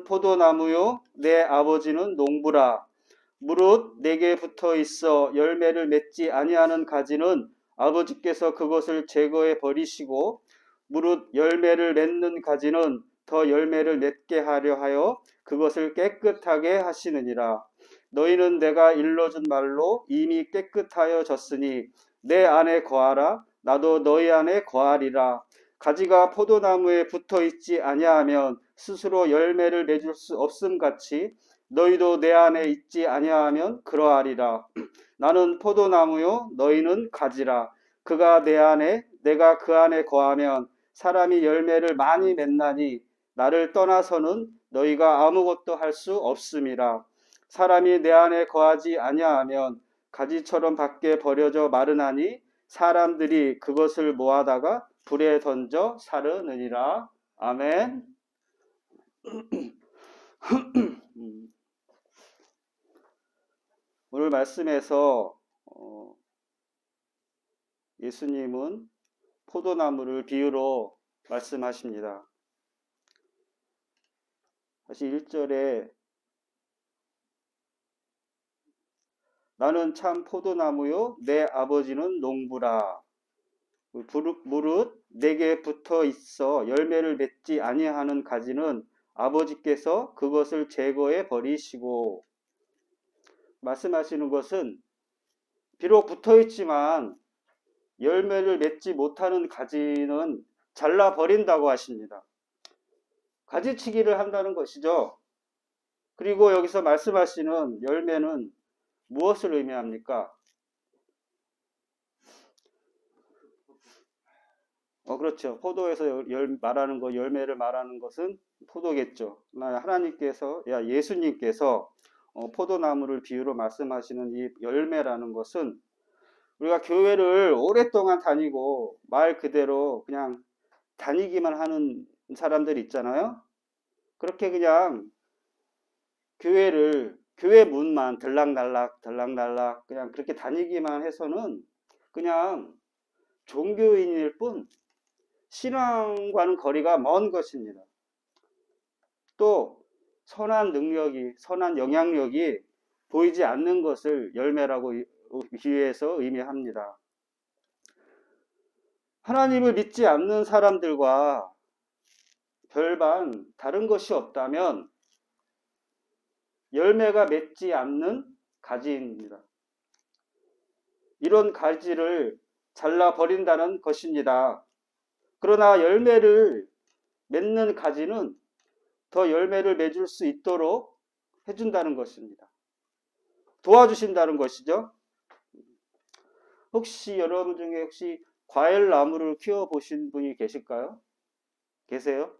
포도나무요 내 아버지는 농부라. 무릇 내게 붙어 있어 열매를 맺지 아니하는 가지는 아버지께서 그것을 제거해 버리시고, 무릇 열매를 맺는 가지는 더 열매를 맺게 하려 하여 그것을 깨끗하게 하시느니라. 너희는 내가 일러준 말로 이미 깨끗하여 졌으니 내 안에 거하라. 나도 너희 안에 거하리라. 가지가 포도나무에 붙어 있지 아니하면 스스로 열매를 맺을 수 없음 같이 너희도 내 안에 있지 아니하면 그러하리라. 나는 포도나무요 너희는 가지라. 그가 내 안에 내가 그 안에 거하면 사람이 열매를 많이 맺나니 나를 떠나서는 너희가 아무것도 할 수 없음이라. 사람이 내 안에 거하지 아니하면 가지처럼 밖에 버려져 마르나니 사람들이 그것을 모아다가 불에 던져 사르느니라. 아멘. 오늘 말씀에서 예수님은 포도나무를 비유로 말씀하십니다. 다시 1절에 나는 참 포도나무요 내 아버지는 농부라. 무릇 내게 붙어 있어 열매를 맺지 아니하는 가지는 아버지께서 그것을 제거해 버리시고, 말씀하시는 것은 비록 붙어 있지만 열매를 맺지 못하는 가지는 잘라 버린다고 하십니다. 가지치기를 한다는 것이죠. 그리고 여기서 말씀하시는 열매는 무엇을 의미합니까? 그렇죠. 포도에서 말하는 거, 열매를 말하는 것은 포도겠죠. 하나님께서, 예수님께서 포도나무를 비유로 말씀하시는 이 열매라는 것은 우리가 교회를 오랫동안 다니고 말 그대로 그냥 다니기만 하는 사람들 있잖아요. 그렇게 그냥 교회 문만 들락날락 그냥 그렇게 다니기만 해서는 그냥 종교인일 뿐 신앙과는 거리가 먼 것입니다. 또 선한 능력이, 선한 영향력이 보이지 않는 것을 열매라고 비유해서 의미합니다. 하나님을 믿지 않는 사람들과 별반 다른 것이 없다면 열매가 맺지 않는 가지입니다. 이런 가지를 잘라버린다는 것입니다. 그러나 열매를 맺는 가지는 더 열매를 맺을 수 있도록 해준다는 것입니다. 도와주신다는 것이죠. 혹시 여러분 중에 혹시 과일 나무를 키워보신 분이 계실까요? 계세요?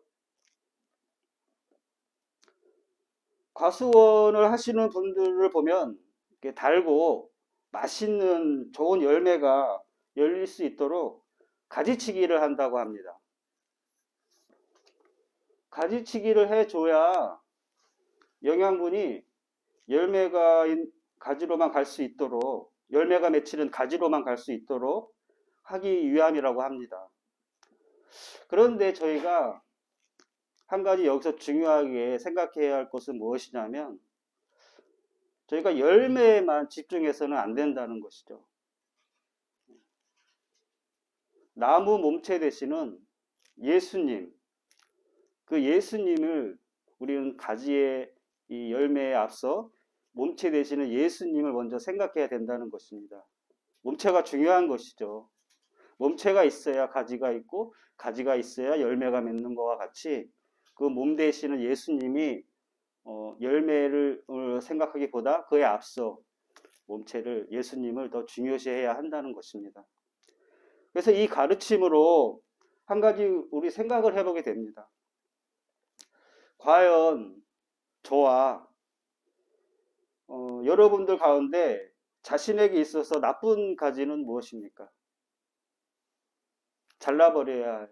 과수원을 하시는 분들을 보면 이렇게 달고 맛있는 좋은 열매가 열릴 수 있도록 가지치기를 한다고 합니다. 가지치기를 해줘야 영양분이 열매가 가지로만 갈 수 있도록, 열매가 맺히는 가지로만 갈 수 있도록 하기 위함이라고 합니다. 그런데 저희가 한 가지 여기서 중요하게 생각해야 할 것은 무엇이냐면 저희가 열매에만 집중해서는 안 된다는 것이죠. 나무 몸체 되시는 예수님, 그 예수님을 우리는 가지의 이 열매에 앞서 몸체 되시는 예수님을 먼저 생각해야 된다는 것입니다. 몸체가 중요한 것이죠. 몸체가 있어야 가지가 있고 가지가 있어야 열매가 맺는 것과 같이 그 몸 되시는 예수님이 열매를 생각하기보다 그에 앞서 몸체를 예수님을 더 중요시해야 한다는 것입니다. 그래서 이 가르침으로 한 가지 우리 생각을 해보게 됩니다. 과연 저와 여러분들 가운데 자신에게 있어서 나쁜 가지는 무엇입니까? 잘라버려야 할,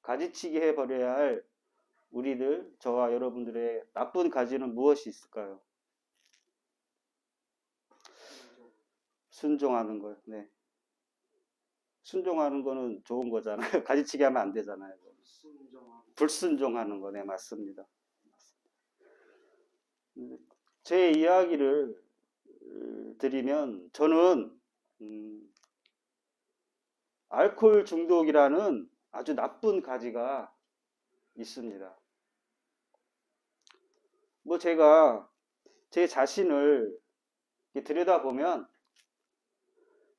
가지치기 해버려야 할 우리들, 저와 여러분들의 나쁜 가지는 무엇이 있을까요? 순종하는 거요. 네. 순종하는 거는 좋은 거잖아요. 가지치기 하면 안 되잖아요. 불순종하는 거, 네, 맞습니다. 제 이야기를 드리면 저는 알코올 중독이라는 아주 나쁜 가지가 있습니다. 뭐 제가 제 자신을 들여다보면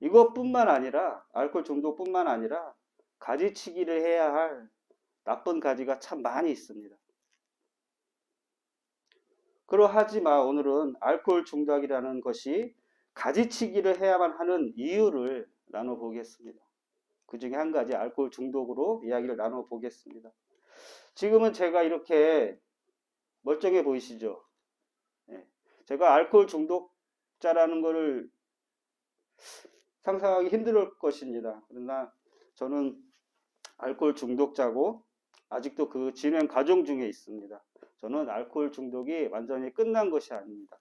이것뿐만 아니라 알코올 중독뿐만 아니라 가지치기를 해야 할 나쁜 가지가 참 많이 있습니다. 그러하지만 오늘은 알코올 중독이라는 것이 가지치기를 해야만 하는 이유를 나눠보겠습니다. 그 중에 한 가지 알코올 중독으로 이야기를 나눠보겠습니다. 지금은 제가 이렇게 멀쩡해 보이시죠? 제가 알코올 중독자라는 것을 상상하기 힘들 것입니다. 그러나 저는 알코올 중독자고 아직도 그 진행 과정 중에 있습니다. 저는 알코올 중독이 완전히 끝난 것이 아닙니다.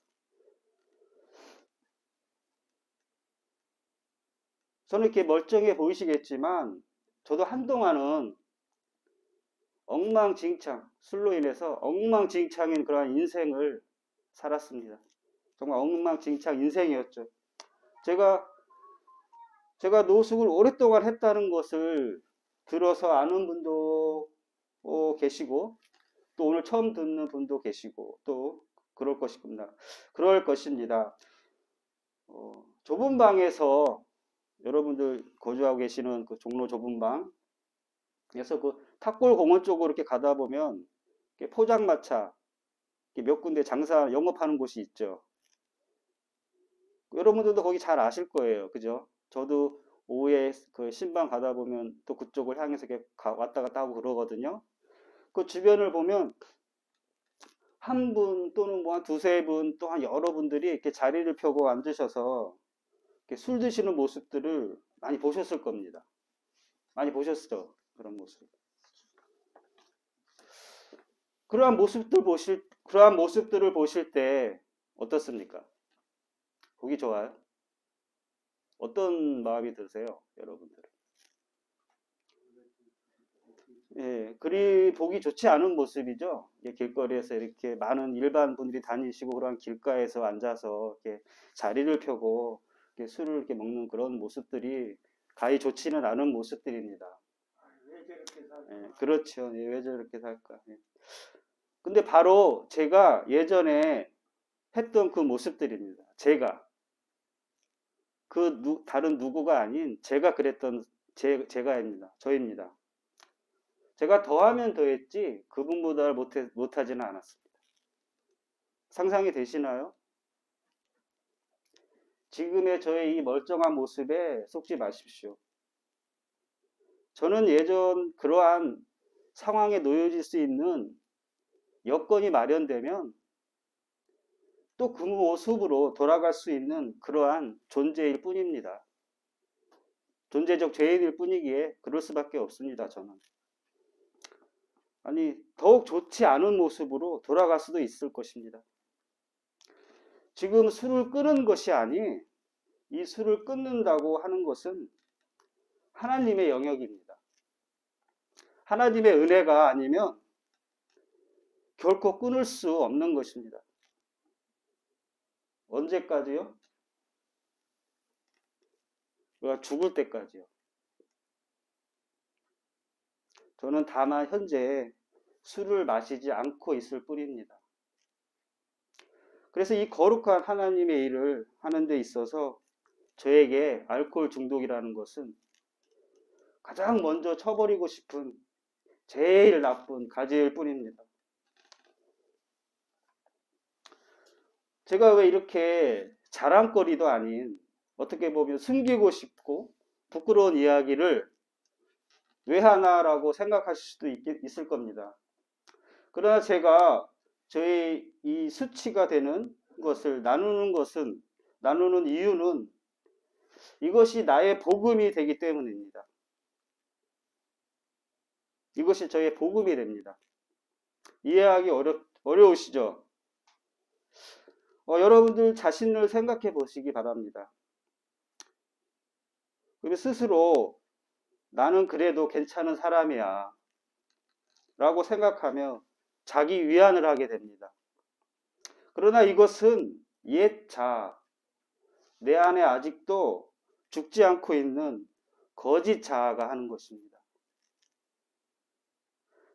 저는 이렇게 멀쩡해 보이시겠지만 저도 한동안은 엉망진창, 술로 인해서 엉망진창인 그러한 인생을 살았습니다. 정말 엉망진창 인생이었죠. 제가 노숙을 오랫동안 했다는 것을 들어서 아는 분도 계시고 또 오늘 처음 듣는 분도 계시고 또 그럴 것입니다. 좁은 방에서 여러분들 거주하고 계시는 그 종로 좁은 방에서 그 탑골 공원 쪽으로 이렇게 가다 보면 포장마차 몇 군데 영업하는 곳이 있죠. 여러분들도 거기 잘 아실 거예요. 그죠? 저도 오후에 그 신방 가다 보면 또 그쪽을 향해서 이렇게 왔다 갔다 하고 그러거든요. 그 주변을 보면 한 분 또는 뭐 한 두세 분 또 한 여러분들이 이렇게 자리를 펴고 앉으셔서 이렇게 술 드시는 모습들을 많이 보셨을 겁니다. 많이 보셨죠? 그런 모습. 그러한 모습들을 보실 때 어떻습니까? 보기 좋아요? 어떤 마음이 드세요, 여러분들? 예, 그리 보기 좋지 않은 모습이죠. 길거리에서 이렇게 많은 일반 분들이 다니시고 그런 길가에서 앉아서 이렇게 자리를 펴고 이렇게 술을 이렇게 먹는 그런 모습들이 가히 좋지는 않은 모습들입니다. 예, 그렇죠. 예, 왜 저렇게 살까? 예. 근데 바로 제가 예전에 했던 그 모습들입니다. 다른 누구가 아닌 제가 그랬던 제가입니다. 저입니다. 제가 더하면 더했지 그분보다 못하지는 않았습니다. 상상이 되시나요? 지금의 저의 이 멀쩡한 모습에 속지 마십시오. 저는 예전 그러한 상황에 놓여질 수 있는 여건이 마련되면 또 그 모습으로 돌아갈 수 있는 그러한 존재일 뿐입니다. 존재적 죄인일 뿐이기에 그럴 수밖에 없습니다. 저는. 아니, 더욱 좋지 않은 모습으로 돌아갈 수도 있을 것입니다. 지금 술을 끊은 것이 아니, 이 술을 끊는다고 하는 것은 하나님의 영역입니다. 하나님의 은혜가 아니면 결코 끊을 수 없는 것입니다. 언제까지요? 우리가 죽을 때까지요. 저는 다만 현재 술을 마시지 않고 있을 뿐입니다. 그래서 이 거룩한 하나님의 일을 하는 데 있어서 저에게 알코올 중독이라는 것은 가장 먼저 쳐버리고 싶은 제일 나쁜 가지일 뿐입니다. 제가 왜 이렇게 자랑거리도 아닌 어떻게 보면 숨기고 싶고 부끄러운 이야기를 왜 하나라고 생각하실 수도 있을 겁니다. 그러나 제가 저의 이 수치가 되는 것을 나누는 이유는 이것이 나의 복음이 되기 때문입니다. 이것이 저의 복음이 됩니다. 이해하기 어려우시죠? 여러분들 자신을 생각해 보시기 바랍니다. 그리고 스스로 나는 그래도 괜찮은 사람이야 라고 생각하며 자기 위안을 하게 됩니다. 그러나 이것은 옛 자, 내 안에 아직도 죽지 않고 있는 거짓 자아가 하는 것입니다.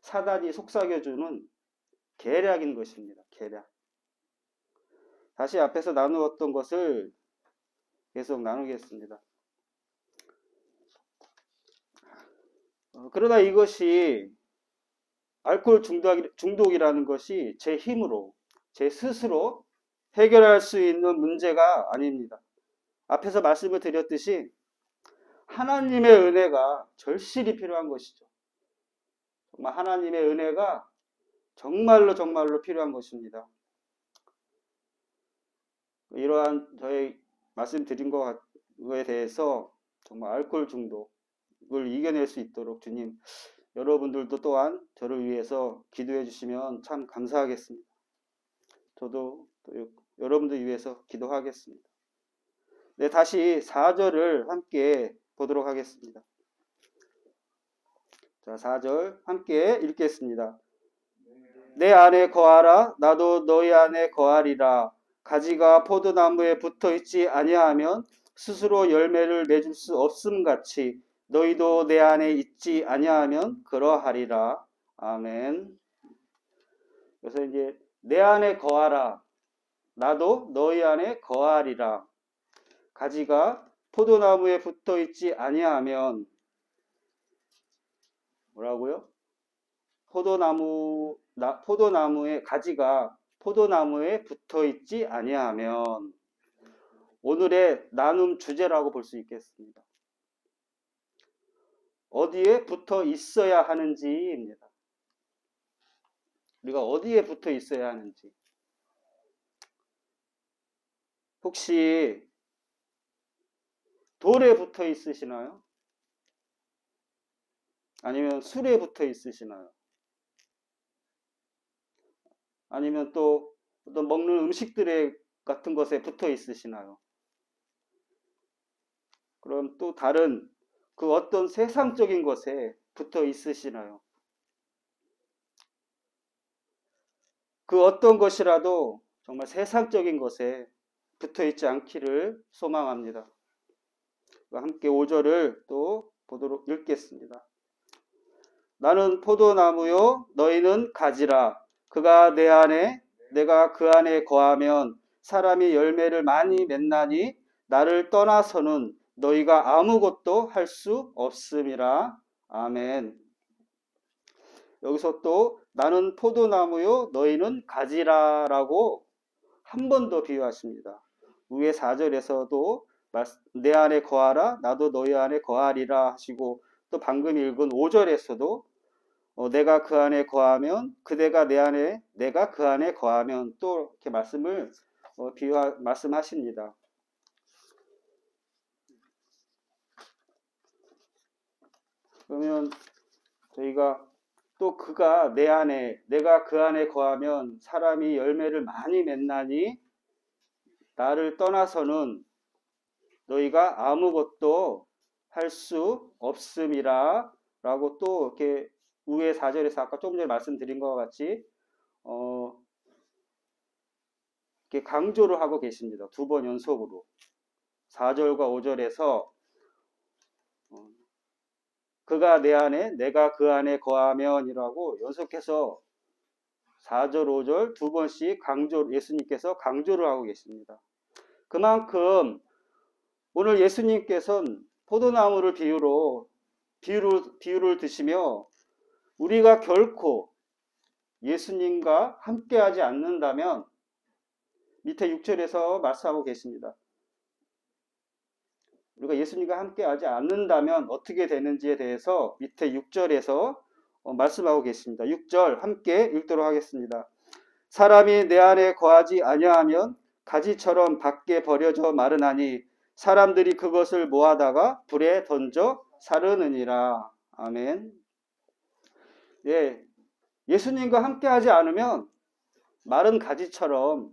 사단이 속삭여주는 계략인 것입니다. 계략. 다시 앞에서 나누었던 것을 계속 나누겠습니다. 그러나 이것이 알코올 중독이라는 것이 제 힘으로, 제 스스로 해결할 수 있는 문제가 아닙니다. 앞에서 말씀을 드렸듯이 하나님의 은혜가 절실히 필요한 것이죠. 정말 하나님의 은혜가 정말로 필요한 것입니다. 이러한 저희 말씀드린 것에 대해서 정말 알코올 중독을 이겨낼 수 있도록 주님, 여러분들도 또한 저를 위해서 기도해 주시면 참 감사하겠습니다. 저도 또 여러분들 위해서 기도하겠습니다. 네, 다시 4절을 함께 보도록 하겠습니다. 자, 4절 함께 읽겠습니다. 내 안에 거하라, 나도 너희 안에 거하리라. 가지가 포도나무에 붙어 있지 아니하면 스스로 열매를 맺을 수 없음 같이 너희도 내 안에 있지 아니하면 그러하리라. 아멘. 그래서 이제 내 안에 거하라, 나도 너희 안에 거하리라. 가지가 포도나무에 붙어 있지 아니하면 뭐라고요? 포도나무의 가지가 포도나무에 붙어 있지 아니하면, 오늘의 나눔 주제라고 볼 수 있겠습니다. 어디에 붙어 있어야 하는지입니다. 우리가 어디에 붙어 있어야 하는지. 혹시 돌에 붙어 있으시나요? 아니면 술에 붙어 있으시나요? 아니면 또 어떤 먹는 음식들에 같은 것에 붙어 있으시나요? 그럼 또 다른 그 어떤 세상적인 것에 붙어 있으시나요? 그 어떤 것이라도 정말 세상적인 것에 붙어 있지 않기를 소망합니다. 함께 5절을 또 보도록 읽겠습니다. 나는 포도나무요 너희는 가지라. 그가 내 안에 내가 그 안에 거하면 사람이 열매를 많이 맺나니 나를 떠나서는 너희가 아무것도 할 수 없음이라. 아멘. 여기서 또 나는 포도나무요 너희는 가지라 라고 한 번 더 비유하십니다. 위에 4절에서도 내 안에 거하라, 나도 너희 안에 거하리라 하시고, 또 방금 읽은 5절에서도 내가 그 안에 거하면 그대가 내 안에, 내가 그 안에 거하면, 또 이렇게 말씀하십니다. 그러면 저희가 또 그가 내 안에, 내가 그 안에 거하면 사람이 열매를 많이 맺나니 나를 떠나서는 너희가 아무것도 할 수 없음이라 라고 또 이렇게 위에 4절에서 아까 조금 전에 말씀드린 것과 같이 이렇게 강조를 하고 계십니다. 두 번 연속으로 4절과 5절에서 그가 내 안에 내가 그 안에 거하면이라고 연속해서 4절 5절 두 번씩 예수님께서 강조를 하고 계십니다. 그만큼 오늘 예수님께서는 포도나무를 비유를 드시며 우리가 결코 예수님과 함께하지 않는다면, 밑에 6절에서 말씀하고 계십니다. 우리가 예수님과 함께하지 않는다면 어떻게 되는지에 대해서 밑에 6절에서 말씀하고 계십니다. 6절 함께 읽도록 하겠습니다. 사람이 내 안에 거하지 아니하면 가지처럼 밖에 버려져 마르나니 사람들이 그것을 모아다가 불에 던져 사르느니라. 아멘. 예, 예수님과 함께하지 않으면 마른 가지처럼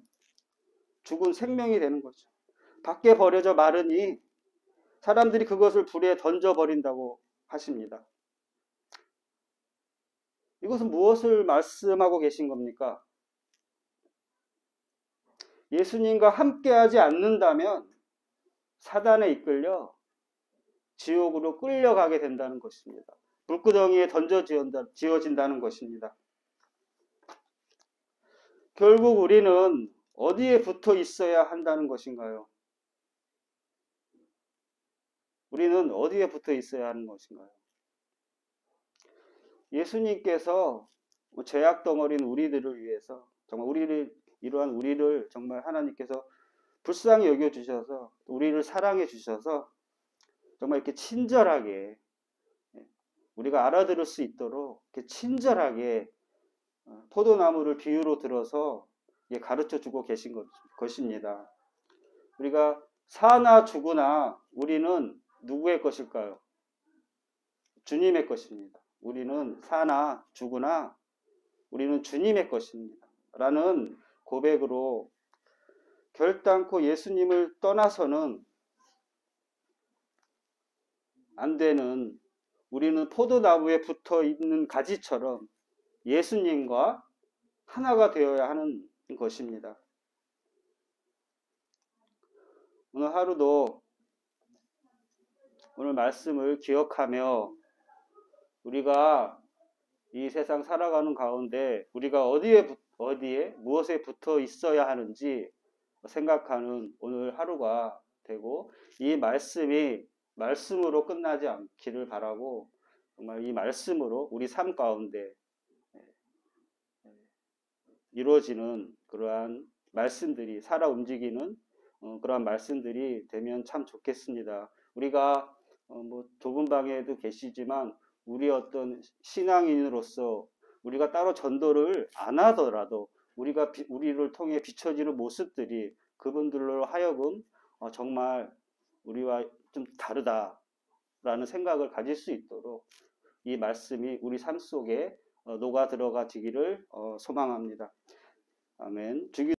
죽은 생명이 되는 거죠. 밖에 버려져 마르니 사람들이 그것을 불에 던져버린다고 하십니다. 이것은 무엇을 말씀하고 계신 겁니까? 예수님과 함께하지 않는다면 사단에 이끌려 지옥으로 끌려가게 된다는 것입니다. 불구덩이에 던져지어진다는 것입니다. 결국 우리는 어디에 붙어 있어야 한다는 것인가요? 우리는 어디에 붙어 있어야 하는 것인가요? 예수님께서 죄악 덩어리인 우리들을 위해서 정말 이러한 우리를 정말 하나님께서 불쌍히 여겨 주셔서 우리를 사랑해 주셔서 정말 이렇게 친절하게 우리가 알아들을 수 있도록 이렇게 친절하게 포도나무를 비유로 들어서 가르쳐 주고 계신 것입니다. 우리가 사나 죽으나 우리는 누구의 것일까요? 주님의 것입니다. 우리는 사나 죽으나 우리는 주님의 것입니다. 라는 고백으로 결단코 예수님을 떠나서는 안 되는, 우리는 포도나무에 붙어 있는 가지처럼 예수님과 하나가 되어야 하는 것입니다. 오늘 하루도 오늘 말씀을 기억하며 우리가 이 세상 살아가는 가운데 우리가 어디에 무엇에 붙어 있어야 하는지 생각하는 오늘 하루가 되고, 이 말씀이 말씀으로 끝나지 않기를 바라고, 정말 이 말씀으로 우리 삶 가운데 이루어지는 그러한 말씀들이 살아 움직이는 그러한 말씀들이 되면 참 좋겠습니다. 우리가 좁은 방에도 계시지만 우리 어떤 신앙인으로서 우리가 따로 전도를 안 하더라도 우리를 통해 비춰지는 모습들이 그분들로 하여금 정말 우리와 좀 다르다라는 생각을 가질 수 있도록 이 말씀이 우리 삶 속에 녹아 들어가지기를 소망합니다. 아멘.